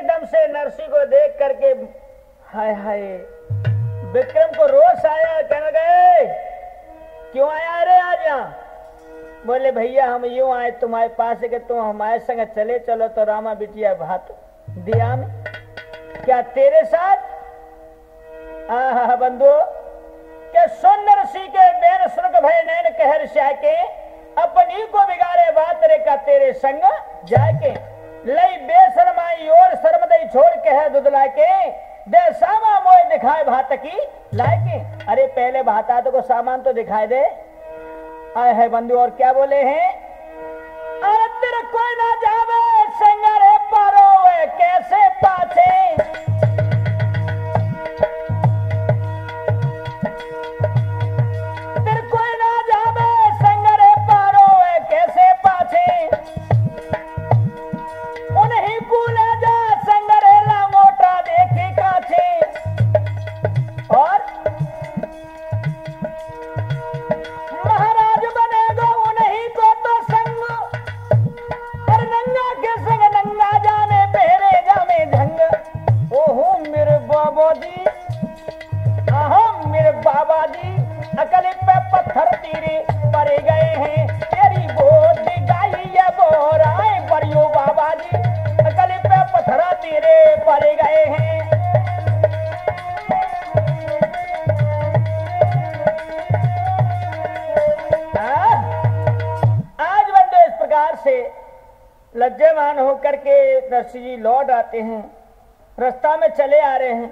एकदम से नरसी को देख करके हाय हाय विक्रम को रोष आया। कहने गए क्यों आया रे आज यहाँ? बोले भैया हम यूं आए तुम्हारे पास कि तुम हमारे संग चले चलो तो रामा बिटिया भात दिया में क्या तेरे साथ? हाँ बंधु के सुन नरसी के बेन सुन भय नैन कहर के अपनी को बिगाड़े बात रे का तेरे संग जाके लई बेशरमाई और शर्म दई छोड़ के है दुदला के दे सामा मोय दिखाए भात की लाके। अरे पहले भाता तो को सामान तो दिखाई दे। आए है बंधु और क्या बोले हैं? अरे तेरे कोई ना जावे संगरे पारो कैसे पाछे लज्जामान होकर के नरसी जी लौट आते हैं। रास्ता में चले आ रहे हैं,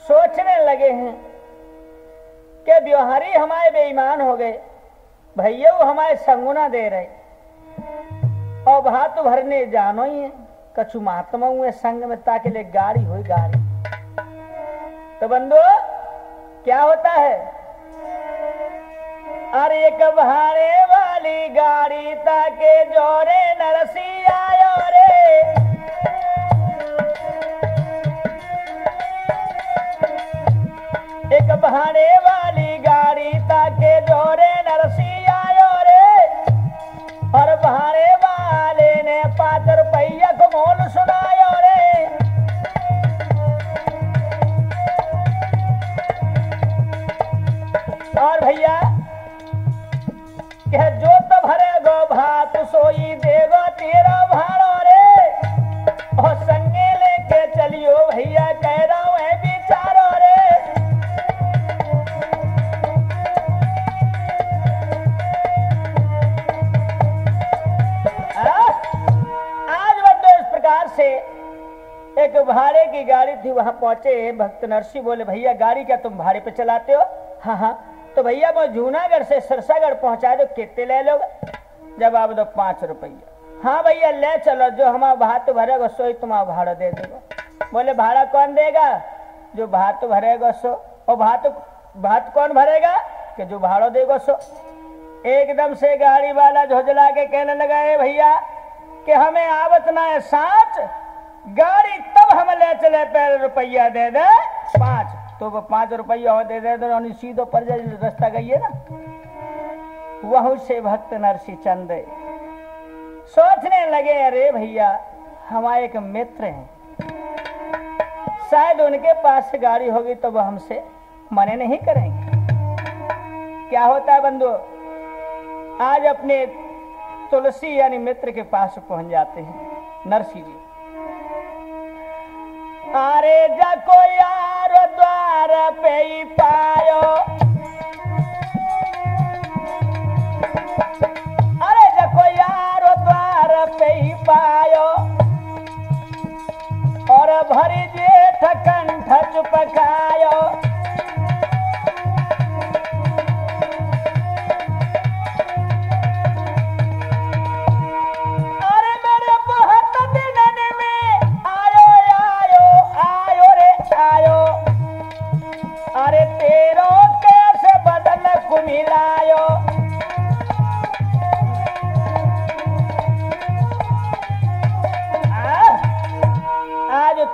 सोचने लगे हैं कि व्यवहारी हमारे बेईमान हो गए, भैया वो हमारे संगुना दे रहे और भात भरने जानो ही है कछु महात्मा हुए संग में ताके ले गाड़ी हुई गाड़ी। तो बंधु क्या होता है? अरे एक बहाने वाली गाड़ी ताके जोरे नरसी आयो रे। एक बहाने वाली गाड़ी ताके जोरे नरसी आयो रे और बहाने वाले ने 5 रुपया को मोल सुनायो रे। और भैया जो तो भरेगो भात सोई देगो तेरा भाड़ो रे और संगे लेके चलियो भैया कह रहा हूं है बिचारो रे। आज बंदो इस प्रकार से एक भाड़े की गाड़ी थी, वहां पहुंचे भक्त नरसी बोले भैया गाड़ी क्या तुम भाड़े पे चलाते हो? हाँ हाँ तो भैया वो जूनागढ़ से सिरसागढ़ पहुंचा दो, कितने ले लोगे? जवाब दो 5 रुपया। हाँ भैया ले चलो, जो हमारा भात भरेगा सो ही तुम्हारा भाड़ा दे देगा। बोले भाड़ा कौन देगा? जो भात भरेगा सो। और भात कौन भरेगा? कि जो भाड़ा देगा सो। एकदम से गाड़ी वाला झोझला के कहने लगा है भैया कि हमें आवत ना है 7 गाड़ी तब हम ले चले पहले रुपया दे दे 5 तो वो 5 रुपया और दे दे सीधो पर रास्ता गई है ना। वहीं से भक्त नरसी चंद सोचने लगे अरे भैया हमारे एक मित्र हैं, शायद उनके पास से गाड़ी होगी तो वो हमसे मने नहीं करेंगे। क्या होता है बंधु? आज अपने तुलसी यानी मित्र के पास पहुंच जाते हैं नरसी जी। अरे जाको यार द्वार पे ही पायो, अरे जाको यार द्वार पे ही पायो और भरी जेठ कंठ चुपकायो।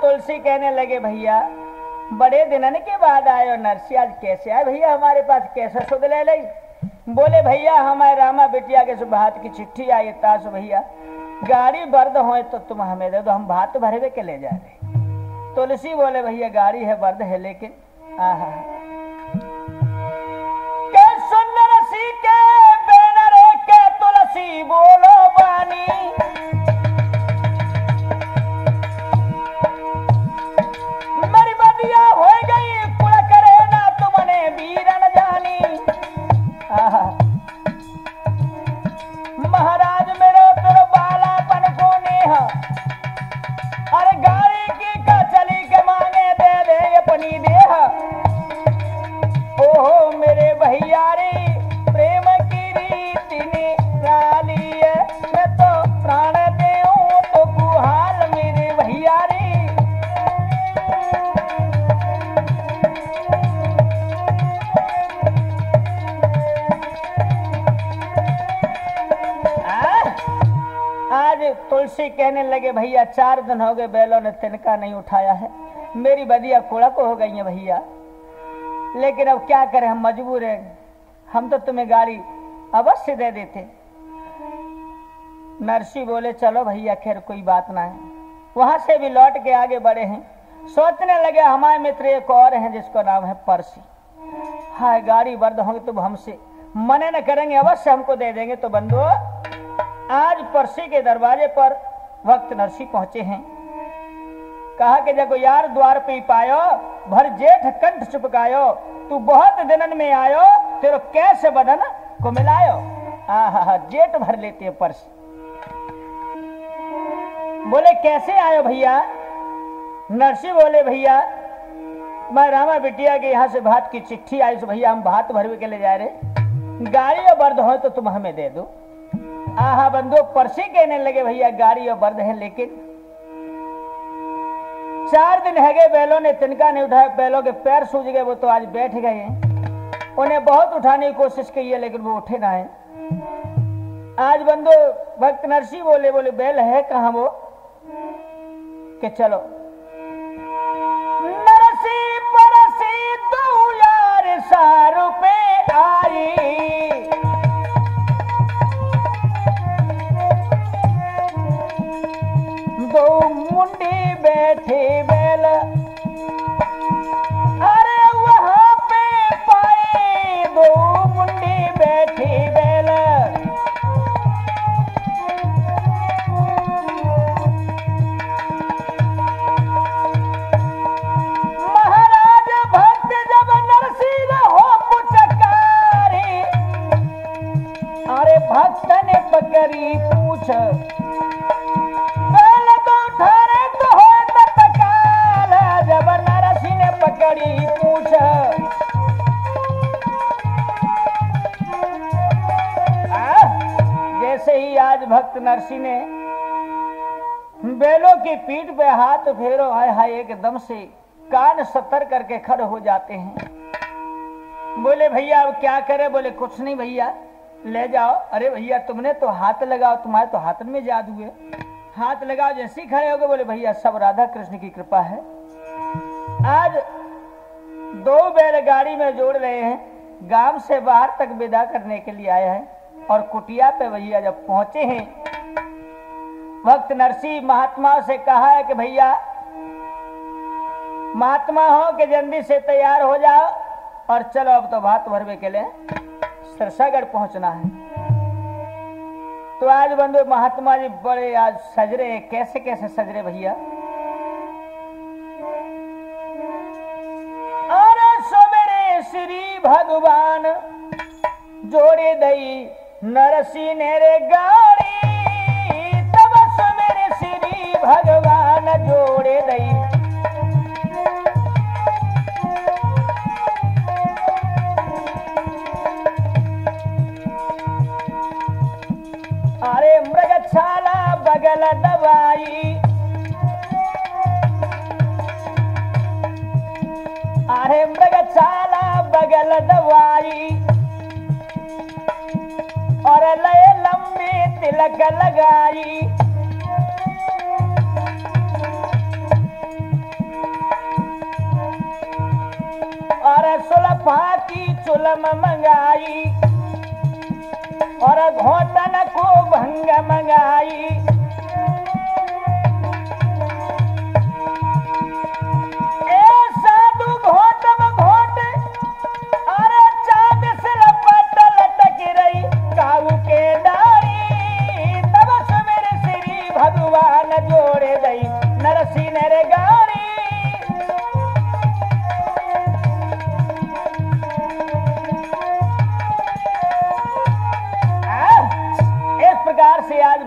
तुलसी कहने लगे भैया बड़े दिनन के बाद आयो नरसी, आज कैसे आए भैया हमारे पास, कैसा सुध ले लई? बोले भैया हमारे रामा बिटिया के सुबह की चिट्ठी आई तासु भैया गाड़ी बर्द हो तो तुम हमें दे दो, हम भात भरवे के ले जा रहे। तुलसी बोले भैया गाड़ी है बर्द है लेकिन आहा के सुन रसी के बेनरे के तुलसी बोलो बानी, मेरी बदिया हो गई कुल करे ना तुमने वीरन जानी। आहा महाराज मेरे तेरे बालापन को नेहा, अरे गाड़ी की का चली के मांगे दे दे अपनी देह। ओहो मेरे भैया रे प्रेम की रीति निराली है, मैं तो प्राण देऊं तो गुहाल मेरे भैया रे। आज तुलसी कहने लगे भैया 4 दिन हो गए बैलों ने तिनका नहीं उठाया है, मेरी बदिया कुड़क हो गई है भैया, लेकिन अब क्या करें हम मजबूर हैं, हम तो तुम्हें गाड़ी अवश्य दे देते। नरसी बोले चलो भैया खैर कोई बात ना है। वहां से भी लौट के आगे बढ़े हैं, सोचने लगे हमारे मित्र एक और हैं जिसका नाम है परसी। हाय गाड़ी बर्द होंगे तो हमसे मने न करेंगे, अवश्य हमको दे देंगे। तो बंधुओं आज परसी के दरवाजे पर भक्त नरसी पहुंचे हैं। कहा कि जब यार द्वार पे पायो भर जेठ कंठ चुपकायो, तू बहुत दिनन में आयो तेरो कैसे बदन को मिलायो। आहा जेठ भर लेते हैं परसी। बोले कैसे आयो भैया? नरसी बोले भैया मैं रामा बिटिया के यहाँ से भात की चिट्ठी आई तो भैया हम भात भरवे के ले जा रहे, गाड़ी और बर्द हो तो तुम हमें दे दो। आहा बंधु परसी कहने लगे भैया गाड़ी और बर्द है लेकिन 4 दिन है गए बैलों ने तिनका नहीं उठाया, बैलों के पैर सूज गए, वो तो आज बैठ गए हैं। उन्हें बहुत उठाने की कोशिश की है लेकिन वो उठे ना है। आज बंधु भक्त नरसी बोले बैल है कहाँ वो? कि चलो नरसी परसी 2000 सारों पे आई, दो मुंडी बैठे बैल, अरे वहां पे पाए 2 मुंडी बैठे बैल। महाराज भक्त जब नरसी हो पुचकारी, अरे भक्त ने पकड़ी पूछ, जब नरसी ने पकड़ी पूछ, जैसे ही आज भक्त नरसी ने बैलों की पीठ पे हाथ फेरो, हाय हाय एकदम से कान सतर करके खड़े हो जाते हैं। बोले भैया अब क्या करे? बोले कुछ नहीं भैया ले जाओ। अरे भैया तुमने तो हाथ लगाओ, तुम्हारे तो हाथ में जादू है, हाथ लगाओ। जैसे ही खड़े हो गए बोले भैया सब राधा कृष्ण की कृपा है। आज 2 बैलगाड़ी में जोड़ रहे हैं, गांव से बाहर तक विदा करने के लिए आए हैं और कुटिया पे भैया जब पहुंचे हैं भक्त नरसी महात्मा से कहा है कि भैया महात्मा हो कि जल्दी से तैयार हो जाओ और चलो अब तो भात भरवे के लिए सरसागढ़ पहुंचना है। तो आज बंधु महात्मा जी बड़े आज सज रहे, कैसे कैसे सज रहे भैया? अरे सोमेरे श्री भगवान जोड़े दई नरसी ने रे गाड़ी, तब सोमेरे श्री भगवान जोड़े दई। अरे मृगछाला बगल दवाई, अरे मृगछाला बगल दवाई, और लय लंबी तिलक लगाई। और सुलफा की चुलम मंगाई और घोटन को भंग मंगाई।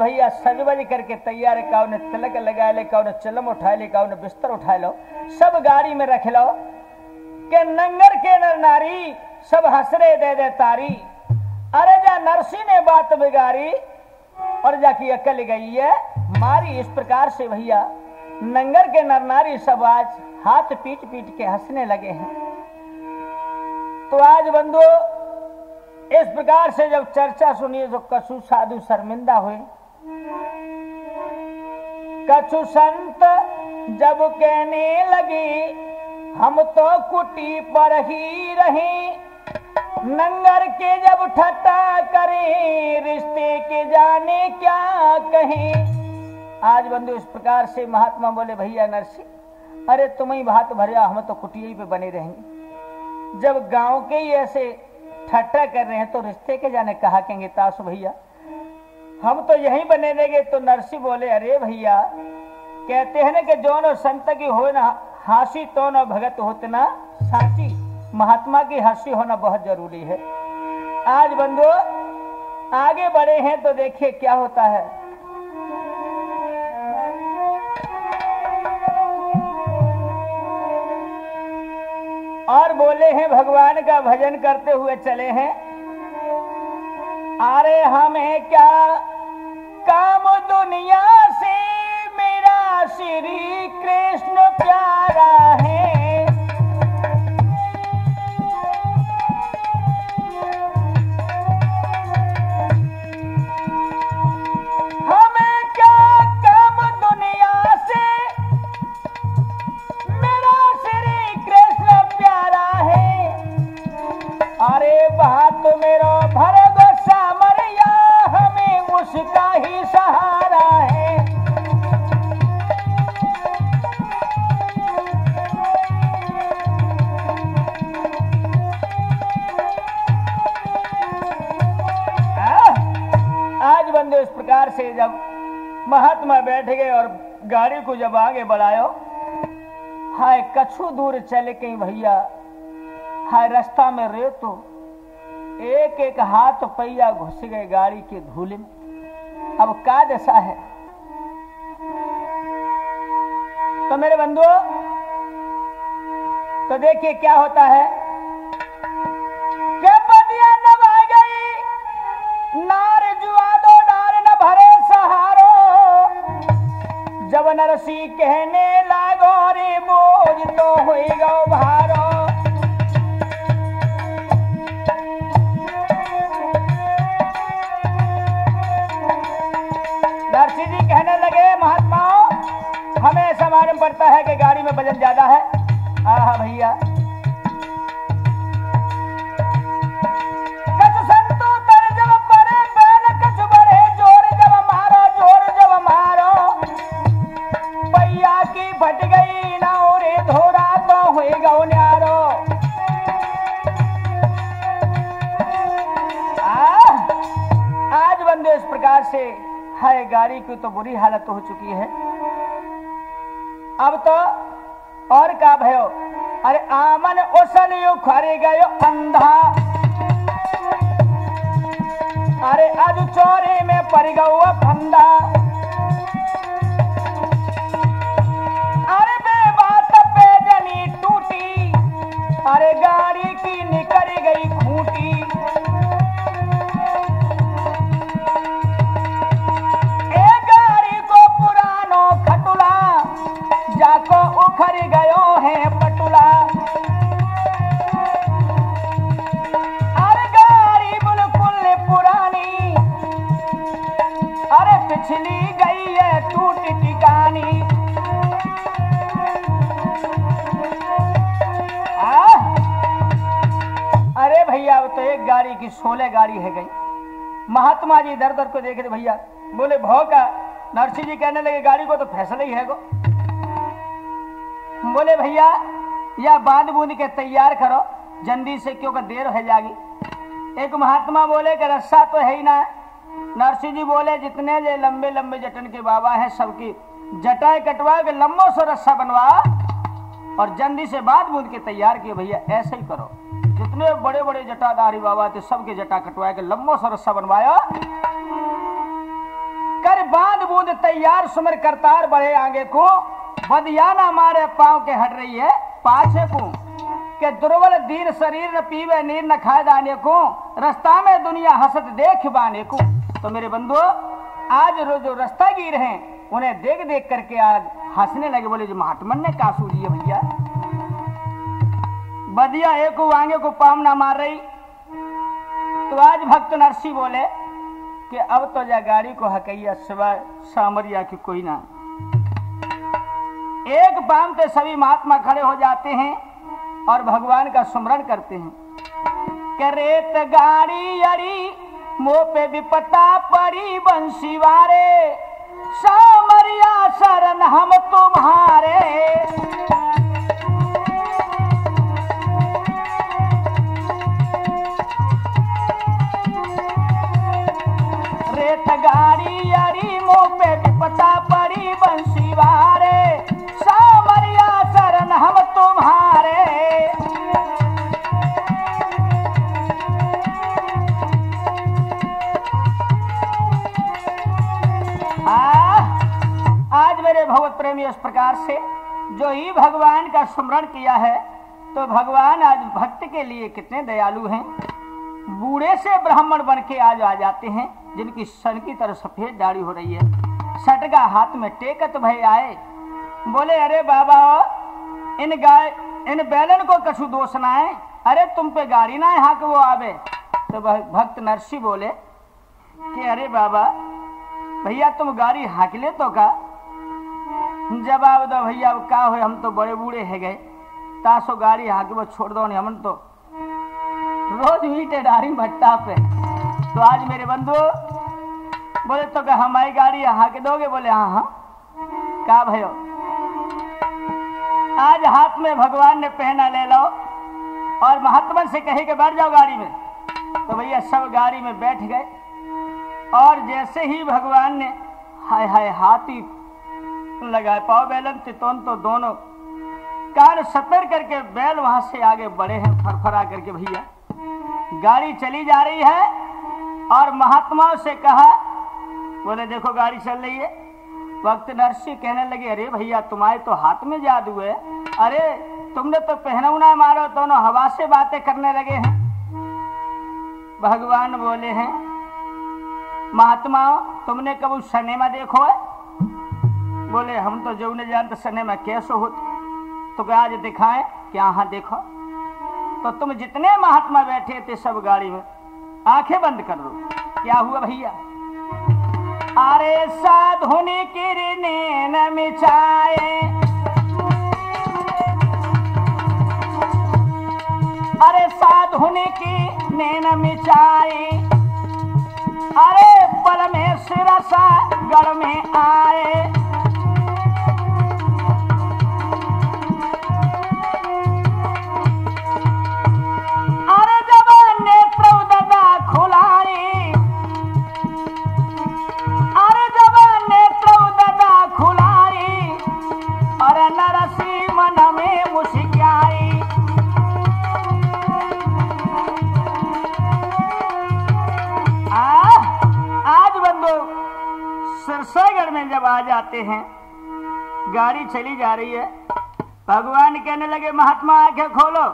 भैया सजवज करके तैयार है, काउ ने तिलक लगा ले, काउ ने चिलम उठा ले, काउ ने बिस्तर उठा लो, सब गाड़ी में रख लो के नंगर के नर नारी सब हंसरे दे दे तारी। अरे जा नरसी ने बात बिगाड़ी और जाकी अकल गई है मारी। इस प्रकार से भैया नंगर के नर नारी सब आज हाथ पीट पीट के हंसने लगे हैं। तो आज बंधु इस प्रकार से जब चर्चा सुनिए तो कछु साधु शर्मिंदा हुए। कछु संत जब कहने लगे हम तो कुटी पर ही रहे, नंगर के जब ठट्टा करें रिश्ते के जाने क्या कहें। आज बंधु इस प्रकार से महात्मा बोले भैया नरसी अरे तुम ही भात भरिया, हम तो कुटिया पे बने रहेंगे। जब गांव के ही ऐसे ठट्टा कर रहे हैं तो रिश्ते के जाने कहा कहेंगे। तासु भैया हम तो यहीं बने रहेंगे। तो नरसी बोले अरे भैया कहते हैं ना कि जो न संत की हो ना हासी तो न भगत होते ना साची। महात्मा की हंसी होना बहुत जरूरी है। आज बंधु आगे बढ़े हैं तो देखिए क्या होता है। और बोले हैं भगवान का भजन करते हुए चले हैं। अरे हमें क्या काम दुनिया से, मेरा श्री कृष्ण प्यारा है। हमें क्या काम दुनिया से, मेरा श्री कृष्ण प्यारा है। अरे बात मेरो भरग सामरिया, हमें उसका ही सहारा है। आज बंदे इस प्रकार से जब महात्मा बैठ गए और गाड़ी को जब आगे बढ़ायो, हाय कछु दूर चले कहीं भैया, हाय रास्ता में रे तो एक एक हाथ पहिया घुस गए गाड़ी के धूले में। अब क्या दशा है। तो मेरे बंधुओं तो देखिए क्या होता है। के बदिया नवा गई नार जुआ दो डार न भरे सहारो। जब नरसी कहने लागो रे बोझ तो हुई गो भारो। नरसी जी कहने लगे महात्माओं हमें ऐसा मालूम पड़ता है कि गाड़ी में वजन ज्यादा है। हाँ भैया कछु संतो तर जब परे बैल कछु बड़े जोर जब मारो, जोर जब मारो। पैया की फट गई ना रे धोरा तो हुई गौ न्यारो। आज बंदे इस प्रकार से है गाड़ी की तो बुरी हालत हो चुकी है। अब तो और का भयो। अरे आमन ओसलियो खरे गयो अंधा। अरे आज चोरी में पड़ गया फंदा। अरे बेबात पे जनी टूटी, अरे गाड़ी की निकल गई खूंटी। जाको उखड़ गयो है पटुला। अरे गाड़ी बिल्कुल पुरानी, अरे पिछली गई है टूट टिकानी। अरे भैया वो तो एक गाड़ी की 16 गाड़ी है गई। महात्मा जी दर दर को देख रहे भैया बोले भाव का। नरसी जी कहने लगे गाड़ी को तो फैसला ही है गो। बोले भैया या बांध बूंद के तैयार करो जल्दी से क्योंकि देर हो जाएगी। एक महात्मा बोले कि रस्सा तो है ही ना। नरसी जी बोले जितने जे लंबे लंबे जटन के बाबा हैं सबकी जटाएं कटवा के लंबो से रस्सा बनवा और जल्दी से बांध बूंद के तैयार किए। भैया ऐसे ही करो। जितने बड़े बड़े जटाधारी बाबा थे सबके जटा कटवा के लंबो से रस्सा बनवाया। कर बांध बूंद तैयार सुमर करतार बढ़े आगे को, बदिया ना मारे पांव के हट रही है पाछे को, के दुर्बल दीन शरीर न पीवे नीर न खाए दाने को, रास्ता में दुनिया हंसत देख बाने को। तो मेरे बंधु आज जो रास्ता गिर हैं उन्हें देख देख करके आज हंसने लगे, बोले जो महात्मन ने का सूझी है भैया। बदिया एक को आगे को पाम ना मार रही। तो आज भक्त नरसी बोले कि अब तो जा गाड़ी को हकैया सिवाय सामरिया की कोई ना। एक पाम पे सभी महात्मा खड़े हो जाते हैं और भगवान का सुमरण करते हैं। के रेत गाड़ी अड़ी मुंह पे विपता पड़ी बंसी वारे, सामरिया शरण हम तुम्हारे। रेत गाड़ी अड़ी मुंह पे विपता पड़ी बंसी वारे, सामरिया शरण हम तुम्हारे। आज मेरे भगवत प्रेमी इस प्रकार से जो ही भगवान का स्मरण किया है, तो भगवान आज भक्त के लिए कितने दयालु हैं। बूढ़े से ब्राह्मण बन के आज आ जाते हैं, जिनकी सन की तरह सफेद दाढ़ी हो रही है, सटका हाथ में टेकत भय आए। बोले अरे बाबा इन बैलन को कछु दोष ना है, अरे तुम पे गाड़ी ना है हाँ कि वो आवे। तो भक्त नरसी बोले कि अरे बाबा भैया तुम गाड़ी हाँक ले तो का। जवाब दो भैया का हो, हम तो बड़े बूढ़े है गए, तासो गाड़ी हाँक वो छोड़ दो नहीं, हम तो रोज मीटे डारी भट्टा पे। तो आज मेरे बंधु बोले तो क्या हमारी गाड़ी हाँक दोगे? बोले हाँ हाँ। का भयो आज हाथ में भगवान ने पहना ले लो और महात्मा से कहे कि बैठ जाओ गाड़ी में। तो भैया सब गाड़ी में बैठ गए और जैसे ही भगवान ने हाय हाय हाथी लगाए पाव बैलन तितोन, तो दोनों कान सतर करके बैल वहां से आगे बढ़े हैं फरफरा करके। भैया गाड़ी चली जा रही है और महात्माओं से कहा, बोले देखो गाड़ी चल रही है। वक्त नरसी कहने लगे अरे भैया तुम्हारे तो हाथ में जादू है, अरे तुमने तो पहनौना मारो, दोनों हवा से बातें करने लगे हैं। भगवान बोले हैं महात्माओं तुमने कभी सिनेमा देखो है? बोले हम तो जो नहीं जानते सिनेमा कैसे होते। तो क्या आज दिखाएं? क्या हाँ देखो। तो तुम जितने महात्मा बैठे थे सब गाड़ी में आंखें बंद कर दो। क्या हुआ भैया? अरे साधुनी किरने न मिचाए, अरे साधुनी की नैन मिचाए, अरे पल में सिरसा गढ़ में आए। अरे जब नेत्र उददा खुलारी, अरे जब नेत्र उददा खुलारी, अरे नरसी मन में मुस्काई। सरसागढ़ में जब आ जाते हैं, गाड़ी चली जा रही है, भगवान कहने लगे महात्मा आंखें खोलो।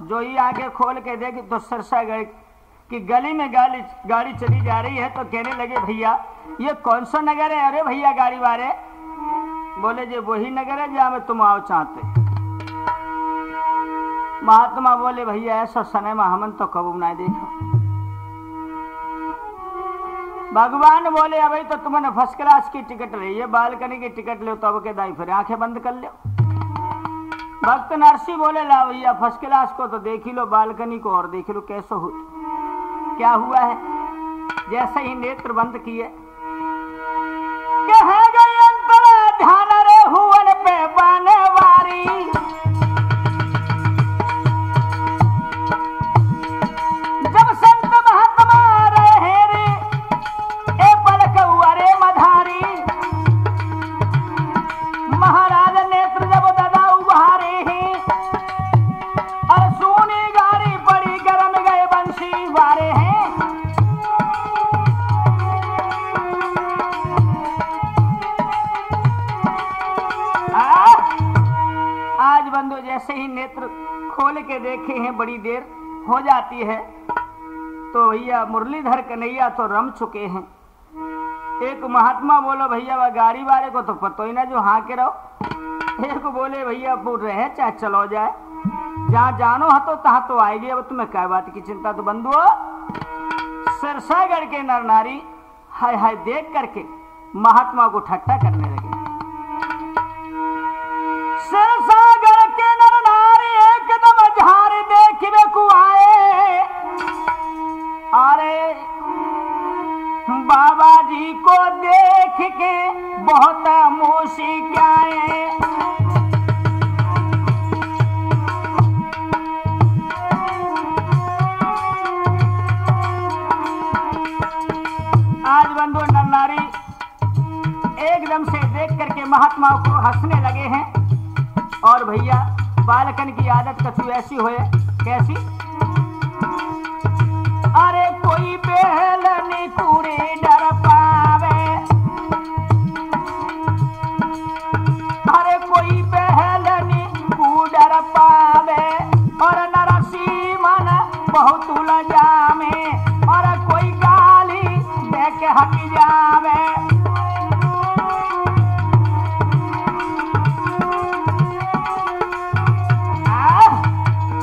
जो ही आंखें खोल के देखी तो सरसागढ़ की गली में गाड़ी चली जा रही है। तो कहने लगे भैया ये कौन सा नगर है? अरे भैया गाड़ी वाले बोले जे वही नगर है जहाँ में तुम आओ चाहते। महात्मा बोले भैया ऐसा सिनेमा हमन तो कबू ना देखा। भगवान बोले अभी तो तुमने फर्स्ट क्लास की टिकट ली है, बालकनी की टिकट लो तो अब के दाई फिर आंखें बंद कर लो। भक्त नरसी बोले ला भैया फर्स्ट क्लास को तो देख ही लो, बालकनी को और देख लो कैसे हो। क्या हुआ है? जैसे ही नेत्र बंद किए कह गए अंतर ध्यान रे हुवन पे बनवारी। जब संत महात्मा रहे रे ए पलकौरे मधारी, महाराज नेत्र जब दादा उभारे हैं और सोनी गाड़ी बड़ी गरम गए बंसी वारे हैं। देखे हैं बड़ी देर हो जाती है, तो भैया मुरलीधर कन्हैया तो रम चुके हैं। एक महात्मा बोलो भैया वह गाड़ी वाले को तो पतो ही ना जो हाँ के रहो। एक बोले भैया रहे चाहे चलो जाए, जहाँ जानो है तो तहाँ तो आएगी, अब तुम्हें क्या बात की चिंता। तो बंधुओं सिरसागढ़ के नर नारी हाय हाय देख करके महात्मा को ठट्टा करने लगे। सिरसागढ़ के नर नारी एकदम झार देखिबे को आए, अरे बाबा जी को देख के बहुत मुस्काए। आज बंधु नर नारी एकदम से देख करके महात्मा को हंसने लगे हैं। और भैया बालकन की आदत कछु ऐसी होए, कैसी? अरे कोई बेहलनी पूरे डर पावे, अरे कोई बेहलनी को डर पावे, और नरसी मन बहुत उलझावे, और कोई गाली दे के हट जावे।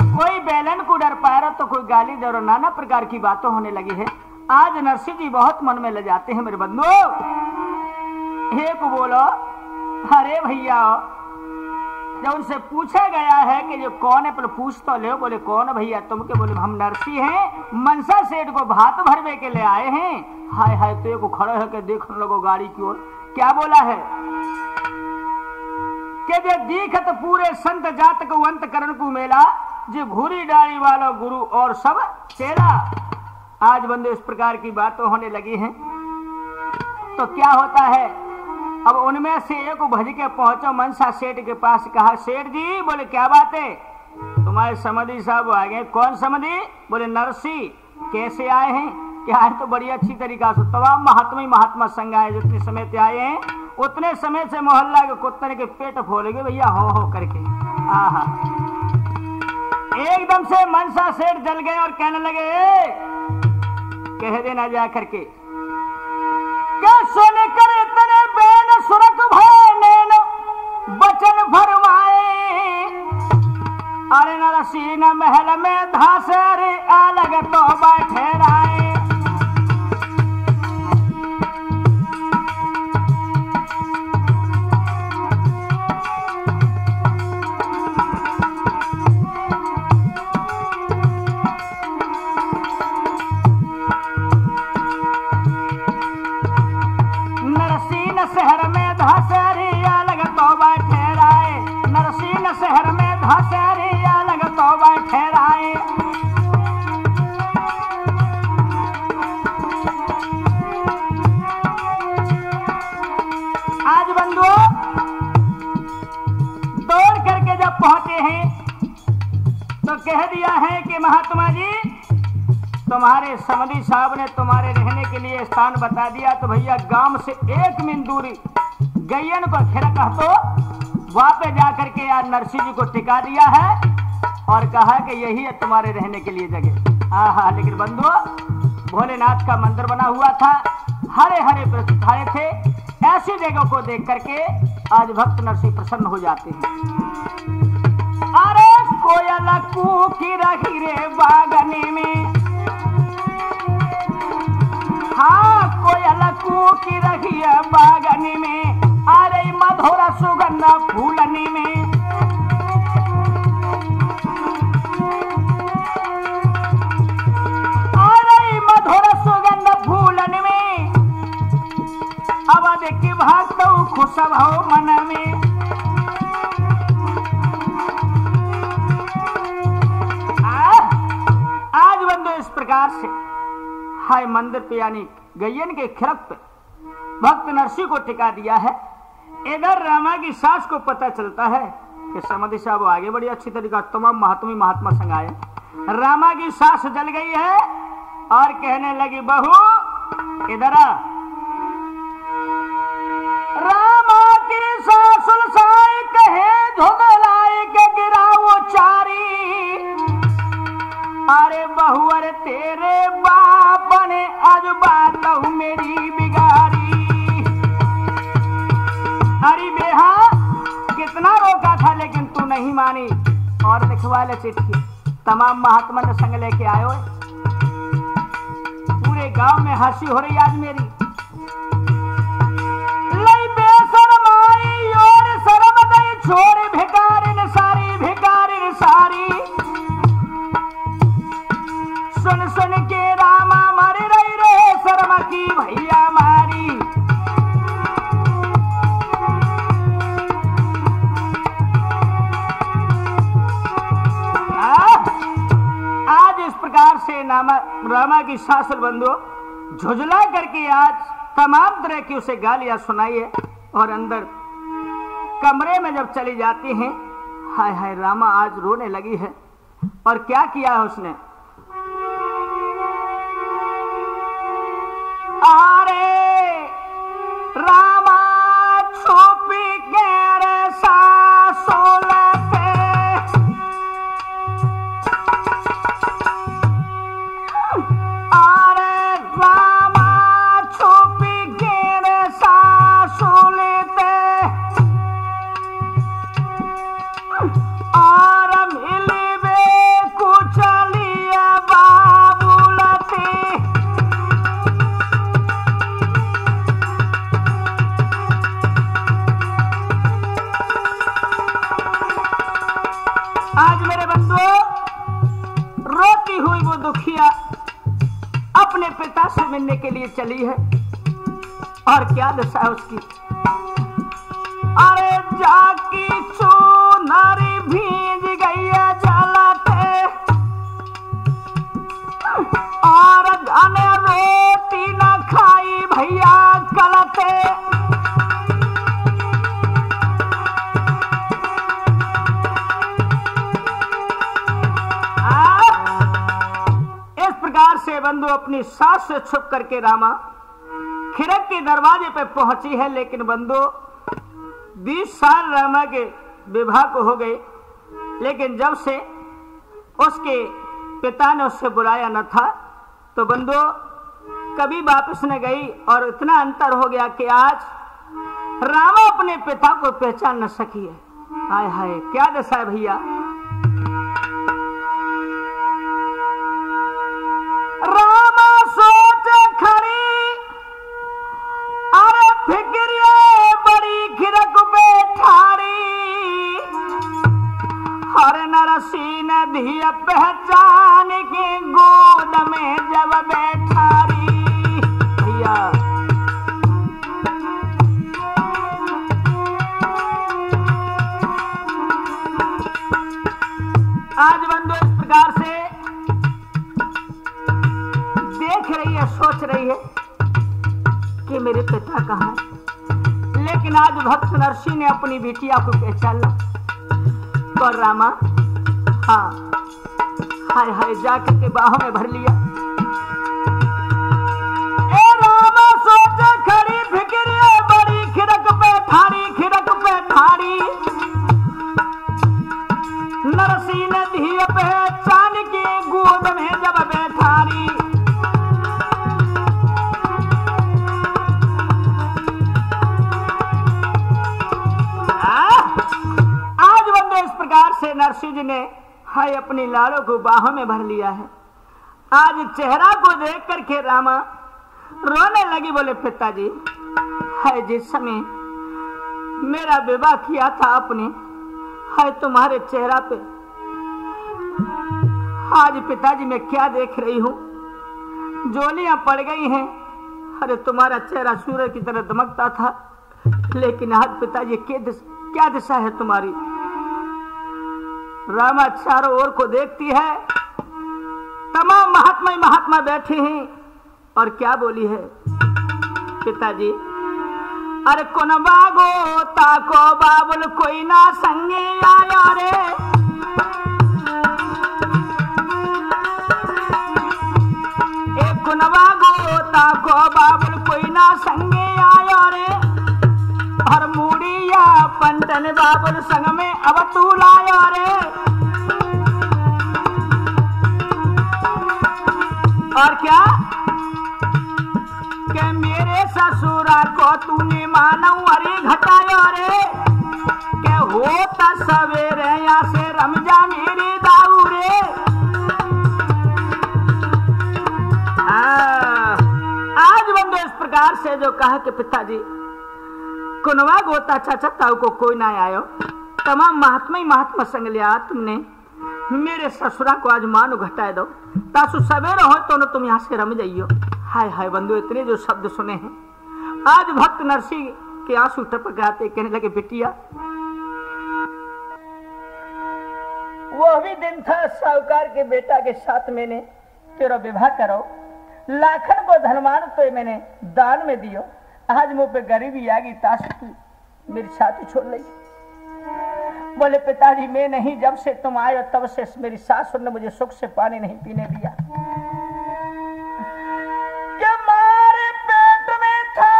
कोई बेलन को डर पा रहा तो कोई गाली दे रहा, नाना प्रकार की बातें होने लगी है। आज नरसिंह जी बहुत मन में ले जाते हैं मेरे बंधु। एक बोलो अरे भैया, जब उनसे पूछा गया है कि जो कौन है, पर पूछ तो ले, बोले कौन भैया तुम के? बोले हम नरसिंह हैं, मनसा सेठ को भात भरवे के ले आए हैं। हाय हाय तो एक खड़े होकर देखने लगो गाड़ी की ओर। क्या बोला है कि जे दीखत पूरे संत जात को अंत करण को मेला, जे घूरी डाली वाला गुरु और सब चेला। आज बंदे इस प्रकार की बातें होने लगी हैं। तो क्या होता है, अब उनमें से एक भज के पहुंचो मनसा सेठ के पास, कहा सेठ जी, बोले क्या बात है? तुम्हारे समधी साहब आ गए। कौन समधी? बोले नरसिंह। कैसे आए हैं? क्या है? तो बड़ी अच्छी तरीका से तमाम महात्मा संग आए, जितने समय से आए हैं उतने समय से मोहल्ला के कुत्ते के पेट फोड़ेंगे भैया हो करके। आहा, एकदम से मनसा सेठ जल गए और कहने लगे, कह देना जा करके क्या सोने करे तने बेन सुरक भैन बचन फरमाए। अरे नरसिंह महल में धास रे अलग तो बैठे राए। शहर में धसरिया लग तो बैठे राय, नरसिंह शहर में धसरिया लग तो बैठे राय। आज बंधु दौड़ करके जब पहुंचे हैं तो कह दिया है कि महात्मा जी तुम्हारे समधी साहब ने तुम्हारे रहने के लिए स्थान बता दिया। तो भैया गांव से 1 मील दूरी गैयन को खेरा कह तो वहां पे जाकर के यार नरसिंह जी को टिका दिया है और कहा कि यही है तुम्हारे रहने के लिए जगह। आहा, लेकिन बंधु भोलेनाथ का मंदिर बना हुआ था, हरे हरे वृक्ष छाए थे। ऐसी जगह को देख करके आज भक्त नरसिंह प्रसन्न हो जाते हैं। अरे कोयल कूकी रही रे बागने में, हाँ कोयल कूकी रही है बागनी में, अरे मधुर सुगंध फूलनी में। अरे मधुर सुगंध फूलनी में, अब देखी भक्त खुश भव मन में। आज बंधु इस प्रकार से हाय मंदिर पे यानी गैयन के खिरक पे भक्त नरसिंह को टिका दिया है। इधर रामा की सास को पता चलता है कि समधी साहब आगे बड़ी अच्छी तरीका तमाम महात्मा संग आए। रामा की सास जल गई है और कहने लगी, बहू इधर आ। रामा की सास सुलसाई कहे धुंधलाई के गिरा वो चारी, अरे बहुअर तेरे बाप ने आज बात मेरी बिगाड़ी। अरे बेहा कितना रोका था लेकिन तू नहीं मानी। और लिखवा ले चिट्ठी, तमाम महात्मा ने संग लेके आयो। पूरे गांव में हंसी हो रही आज मेरी। लई बेशरमाई और शर्म दई छोड़ भिखारिन सारी, भिखारिन सारी। सुन सुन के रामा मर रही रे शर्म की भैया मारी। आज इस प्रकार से रामा की सासुर बंधु झुझला करके आज तमाम तरह की उसे गालियां सुनाई है। और अंदर कमरे में जब चली जाती हैं, हाय हाय रामा आज रोने लगी है। और क्या किया है उसने? अरे रामा छुपी के रे सासुर पे, अरे रामा छुपी के रे सासुर पे। और मिलबे कुछ लिया बाबुलते। आज मेरे बंधुओं रोती हुई वो दुखिया अपने पिता से मिलने के लिए चली है। और क्या दशा है उसकी? अरे जाकी चुनरी भीज गई है जलते। और जाने रोटी न खाई भैया कलते। से बंधु अपनी सास से छुप करके रामा खिड़क के दरवाजे पे पहुंची है। लेकिन बंधु 20 साल रामा के विवाह को हो गए, लेकिन जब से उसके पिता ने उससे बुलाया न था तो बंधु कभी वापस न गई। और इतना अंतर हो गया कि आज रामा अपने पिता को पहचान न सकी है। हाय हाय क्या दशा है भैया। रामा सोच खड़ी, अरे फिक्रिए बड़ी खिरक बैठारी। हर नरसी नदी पहचान के गोद में जब बैठारी। भैया आज बंधु इस प्रकार से देख रही है, सोच रही है कि मेरे पिता कहाँ है। लेकिन आज भक्त नरसी ने अपनी बिटिया को पहचाना। और रामा हाँ हाय हाय जाकर के बाहों में भर लिया। ए रामा सोच खड़ी फिक्रिए बड़ी खिड़क पे ठाड़ी, खिड़क पे ठाड़ी। नरसी ने धी पहचान की गोद में जब बैठारी। से नरसी जी ने हाय अपनी लाड़ों को बाहों में भर लिया है। आज चेहरा को देख करके रामा रोने लगी। बोले पिताजी हाय जिस समय मेरा विवाह किया था आपने, हाय तुम्हारे चेहरा पे आज पिताजी मैं क्या देख रही हूँ, जोलियां पड़ गई हैं। अरे तुम्हारा चेहरा सूर्य की तरह दमकता था, लेकिन आज पिताजी क्या दिशा है तुम्हारी। रामा चारों ओर को देखती है, तमाम महात्मा ही महात्मा बैठे हैं। और क्या बोली है पिताजी? अरे कौन बागो ताको बाबुल कोई ना संगे आया रे। एक कौन बागो ताको बाबुल कोई ना संगे आया रे। और मुड़िया पंटन बाबुल संग में अब तू लाया रे। और क्या के मेरे ससुरा को तूने मानो अरे घटायो रे के होता सवेरे यहाँ से रमजा मेरे दाऊ रे। आज बंदो इस प्रकार से जो कहा कि पिताजी कुनवा गोता चाचा ताऊ को कोई ना आयो, तमाम महात्मा ही महात्मा संग लिया तुमने मेरे ससुरा को आज मानो घटाए दो तासु सवेरे हो तो न तुम यहाँ से रम जाइयो। हाय हाय बंधु इतने जो शब्द सुने हैं आज भक्त नरसी के आंसू टपक आते, कहने लगे बिटिया वो भी दिन था साहूकार के बेटा के साथ मैंने तेरा विवाह करो, लाखन को धनमान तो मैंने दान में दियो, आज मुंह पे गरीबी आ गई ताश की मेरी छाती छोड़ ली। बोले पिताजी मैं नहीं, जब से तुम आए तब से मेरी सास ने मुझे सुख से पानी नहीं पीने दिया। हमारे पेट में था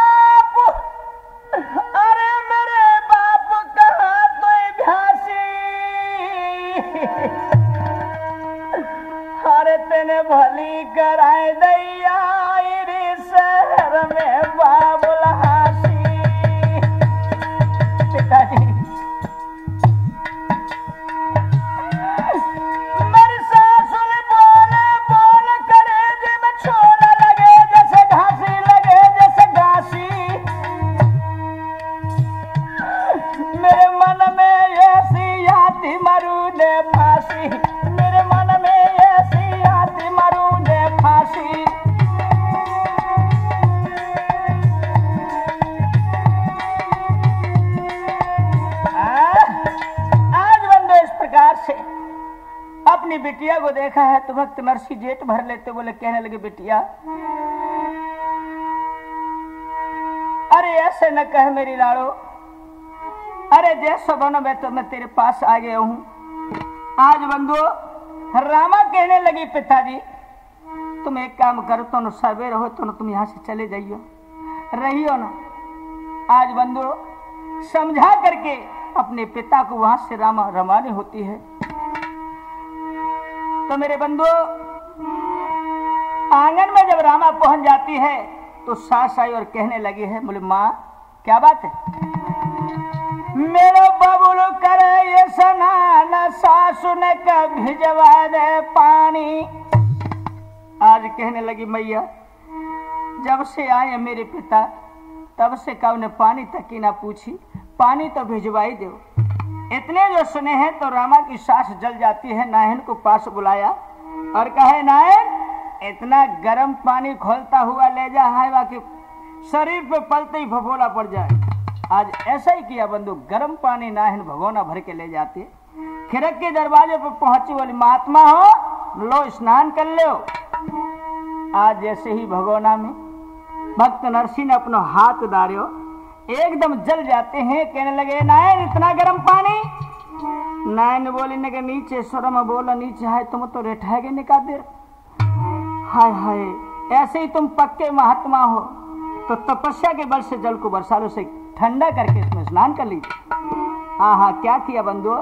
अरे मेरे बाप कहा तो भ्यासी, अरे तेने भली कराए दैया रे शहर में बाबुल हासी। पिताजी मेरी सासुल बोले बोल करे जब छोला लगे जैसे घासी लगे जैसे घासी, मेरे मन में ऐसी आती मरू दे फांसी, मेरे मन में ऐसी आती मरू दे फांसी। आज बंदो इस प्रकार से अपनी बिटिया को देखा है तो भक्त नरसी जेठ भर लेते बोले, कहने लगे बिटिया अरे ऐसे न कह मेरी लाड़ो, अरे जैसा बनो मैं तो मैं तेरे पास आ गया हूं। आज बंधु रामा कहने लगी पिताजी तुम एक काम करो तो न सवेरे हो तो न तुम यहाँ से चले जाइयो, रहियो ना। आज बंधु समझा करके अपने पिता को वहां से रामा रवानी होती है। तो मेरे बंधु आंगन में जब रामा पहुंच जाती है तो सास आई और कहने लगी है, बोले माँ क्या बात है? मेरे बबुल करे ये सनाना सासु ने कब भिजवा दे पानी। आज कहने लगी मैया जब से आए मेरे पिता तब से कब ने पानी तक की ना पूछी, पानी तो भिजवाई दो। इतने जो सुने हैं तो रामा की सांस जल जाती है। नायन को पास बुलाया और कहे नायन इतना गर्म पानी खोलता हुआ ले जा है बाकी शरीर पे पलते ही फफोला पड़ जाए। आज ऐसा ही किया बंधु, गर्म पानी नाहन भगोना भर के ले जाते। खिड़क के दरवाजे पर पहुंची, बोली महात्मा हो लो स्नान कर लो। आज जैसे ही भगोना में भक्त नरसी ने अपना हाथ डालो एकदम जल जाते हैं। कहने लगे नायन इतना गर्म पानी। नायन बोली ने के नीचे स्वरम बोला नीचे है तुम तो रेठागे निकाल दे। हाय हाय ऐसे ही तुम पक्के महात्मा हो तो तपस्या के बल से जल को बरसालों से ठंडा करके इसमें स्नान कर लीजिए। हाँ क्या किया बंधु,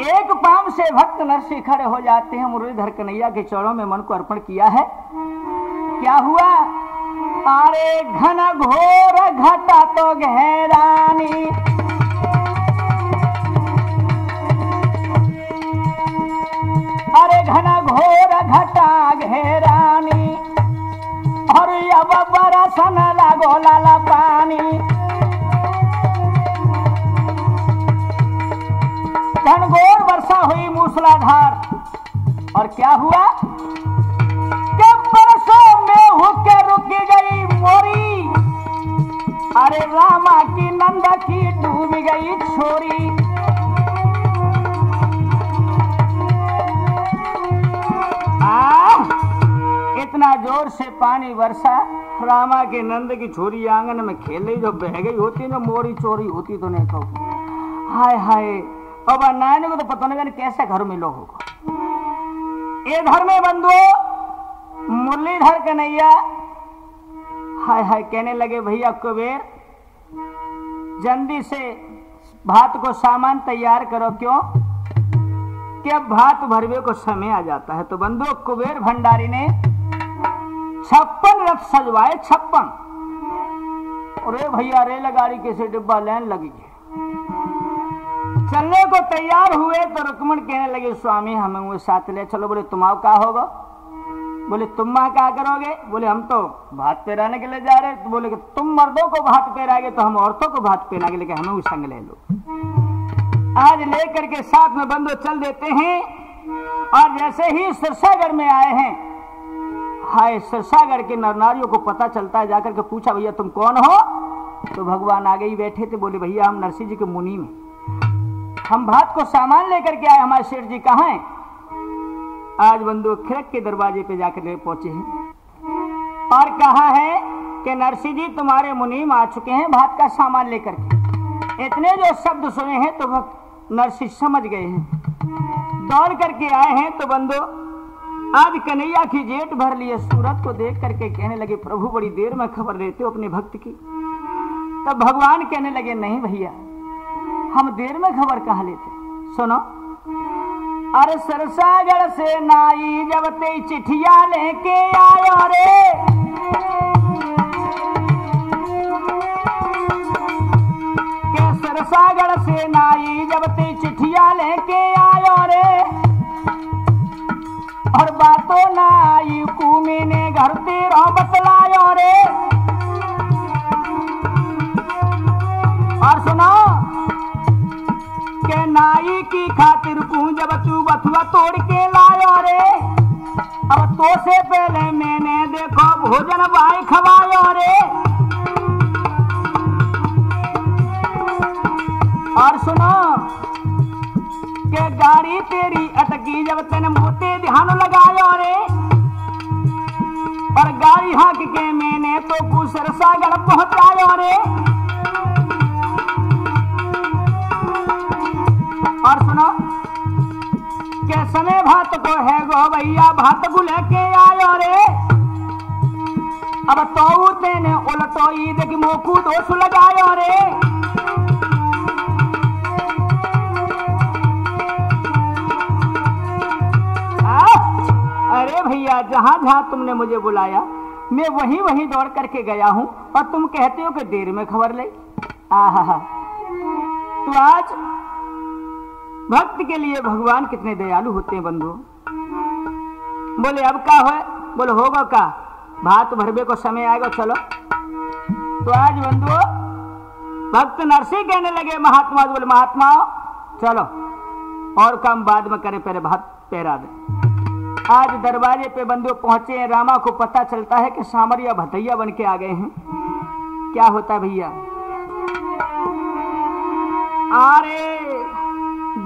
एक पाम से भक्त नरसी खड़े हो जाते हैं। मुरलीधर कन्हैया के चरणों में मन को अर्पण किया है। क्या हुआ? अरे घन घोर घटा तो गहरानी, अरे घन घोर घटा गहरानी और अब बरसन लागो लाला पानी। घनघोर वर्षा हुई मूसलाधार और क्या हुआ कि बरसों में होके रुक गई मोरी। अरे रामा की नंदा की डूब गई छोरी। इतना जोर से पानी वर्षा रामा के नंद की छोरी आंगन में खेल रही, जो बह गई होती ना मोरी चोरी होती तो नहीं कहूँ। हाय हाय अब नायन को तो पता नहीं कैसे घर में लोग होगा। ये घर में बंधु मुरलीधर कन्हैया हाय हाय कहने लगे भैया कुबेर जल्दी से भात को सामान तैयार करो। क्यों? कि अब भात भरवे को समय आ जाता है। तो बंधु कुबेर भंडारी ने 56 रथ सजवाए, 56। अरे भैया रेलगाड़ी के से डिब्बा लाइन लगी है। चलने को तैयार हुए तो रुक्मण कहने लगे स्वामी हमें वो साथ ले चलो। बोले तुम आओ क्या होगा? बोले तुम वहां क्या करोगे? बोले हम तो भात पेराने के लिए जा रहे। तो बोले कि तुम मर्दों को भात पेरागे तो हम औरतों को भात पेरागे, लेकिन हमें वो संग ले लो। आज लेकर के साथ में बंधु चल देते हैं। और जैसे ही सिरसागढ़ में आए हैं, हाय सिरसागढ़ के नर नारियों को पता चलता है। जाकर के पूछा भैया तुम कौन हो? तो भगवान आगे ही बैठे थे। बोले भैया हम नरसिंह जी के मुनि में, हम भात को सामान लेकर के आए, हमारे शेठ जी कहाँ हैं? आज बंधु खिड़क के दरवाजे पे जाकर के पहुंचे हैं और कहा है कि नरसिंह जी तुम्हारे मुनीम आ चुके हैं भात का सामान लेकर के। इतने जो शब्द सुने हैं तो भक्त नरसिंह समझ गए हैं, दौड़ करके आए हैं। तो बंधु आज कन्हैया की जेठ भर लिए सूरत को देख करके कहने लगे प्रभु बड़ी देर में खबर देते हो अपने भक्त की। तब भगवान कहने लगे नहीं भैया हम देर में खबर कहाँ लेते, सुनो। अरे सिरसागढ़ से नाई जब ते चिट्ठिया लेके आयो रे, के सिरसागढ़ से नाई जब ते चिट्ठिया लेके आयो रे, और बातों नाई कुमी ने घर तेरा बतलायो रे। और सुनो के नाई की खातिर जब तू बथुआ तोड़ के लायो रे, अब तो से पहले मैंने देखो भोजन भाई खवायो रे। और सुनो के गाड़ी तेरी अटकी जब तेने मोते ध्यान लगायो रे, और गाड़ी हाँक के मैंने तो सिरसागढ़ पहुंचायो रे। और सुनो के समय भात को है गो भैया भात गुले के आयो रे, अब तो तेने उलटो ई देख मोकू दोष लगायो रे। अरे भैया जहां जहां तुमने मुझे बुलाया मैं वहीं वहीं दौड़ करके गया हूं और तुम कहते हो कि देर में खबर ले। आहा तो आज भक्त के लिए भगवान कितने दयालु होते हैं बंधु। बोले अब क्या हो? बोले होगा क्या, भात भरवे को समय आएगा चलो। तो आज बंधु भक्त नरसिंह कहने लगे महात्मा। बोले महात्मा चलो और काम बाद में करे, पहले भात पहरा दे। आज दरवाजे पे बंधु पहुंचे हैं। रामा को पता चलता है कि सामरिया भतैया बन के आ गए हैं। क्या होता है भैया? अरे